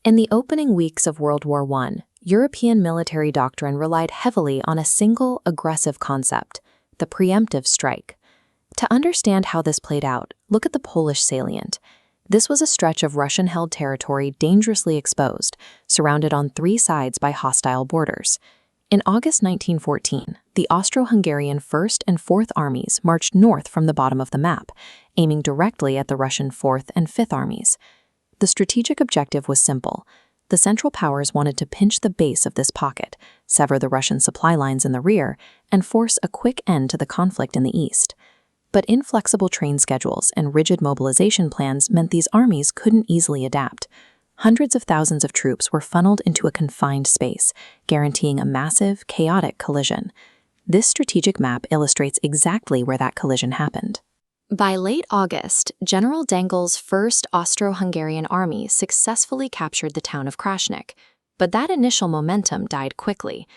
In the opening weeks of World War I, European military doctrine relied heavily on a single aggressive concept, the preemptive strike. To understand how this played out, look at the Polish Salient. This was a stretch of Russian-held territory dangerously exposed, surrounded on three sides by hostile borders. In August 1914, the Austro-Hungarian 1st and 4th Armies marched north from the bottom of the map, aiming directly at the Russian 4th and 5th Armies. The strategic objective was simple. The Central Powers wanted to pinch the base of this pocket, sever the Russian supply lines in the rear, and force a quick end to the conflict in the east. But inflexible train schedules and rigid mobilization plans meant these armies couldn't easily adapt. Hundreds of thousands of troops were funneled into a confined space, guaranteeing a massive, chaotic collision. This strategic map illustrates exactly where that collision happened. By late August, General Dengel's 1st Austro-Hungarian Army successfully captured the town of Kraśnik, but that initial momentum died quickly.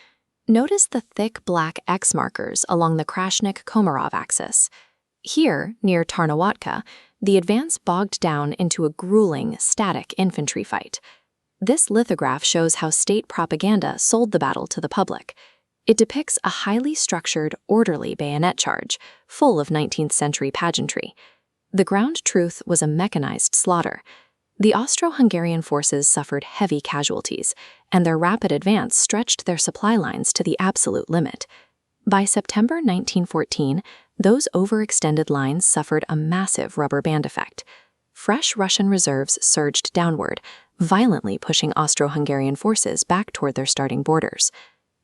Notice the thick black X markers along the Kraśnik-Komarov axis. Here, near Tarnawka, the advance bogged down into a grueling, static infantry fight. This lithograph shows how state propaganda sold the battle to the public. It depicts a highly structured, orderly bayonet charge, full of 19th-century pageantry. The ground truth was a mechanized slaughter. The Austro-Hungarian forces suffered heavy casualties, and their rapid advance stretched their supply lines to the absolute limit. By September 1914, those overextended lines suffered a massive rubber band effect. Fresh Russian reserves surged downward, violently pushing Austro-Hungarian forces back toward their starting borders.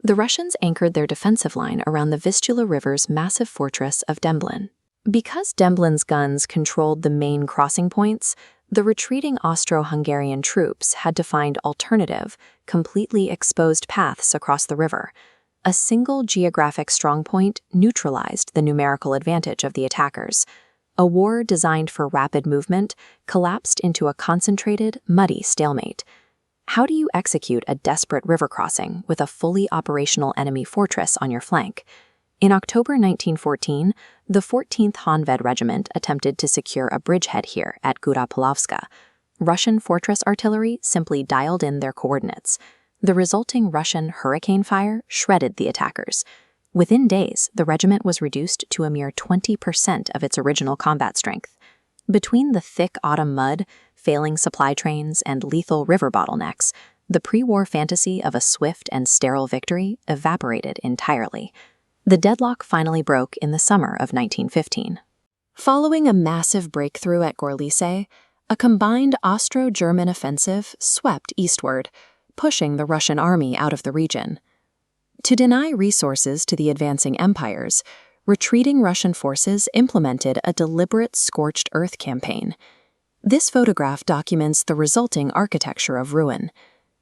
The Russians anchored their defensive line around the Vistula River's massive fortress of Deblin. Because Demblin's guns controlled the main crossing points, the retreating Austro-Hungarian troops had to find alternative, completely exposed paths across the river. A single geographic strongpoint neutralized the numerical advantage of the attackers. A war designed for rapid movement collapsed into a concentrated, muddy stalemate. How do you execute a desperate river crossing with a fully operational enemy fortress on your flank? In October 1914, the 14th Honved Regiment attempted to secure a bridgehead here at Góra Pawlowska. Russian fortress artillery simply dialed in their coordinates. The resulting Russian hurricane fire shredded the attackers. Within days, the regiment was reduced to a mere 20% of its original combat strength. Between the thick autumn mud, failing supply trains, and lethal river bottlenecks, the pre-war fantasy of a swift and sterile victory evaporated entirely. The deadlock finally broke in the summer of 1915. Following a massive breakthrough at Gorlice, a combined Austro-German offensive swept eastward, pushing the Russian army out of the region. To deny resources to the advancing empires, retreating Russian forces implemented a deliberate scorched-earth campaign. This photograph documents the resulting architecture of ruin.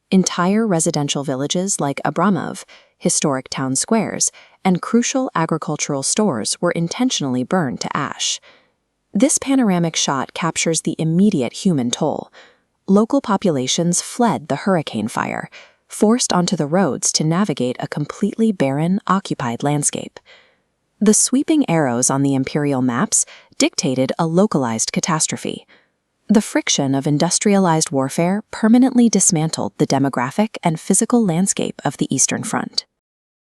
Entire residential villages like Abramov, historic town squares, and crucial agricultural stores were intentionally burned to ash. This panoramic shot captures the immediate human toll. Local populations fled the hurricane fire, forced onto the roads to navigate a completely barren, occupied landscape. The sweeping arrows on the imperial maps dictated a localized catastrophe. The friction of industrialized warfare permanently dismantled the demographic and physical landscape of the Eastern Front.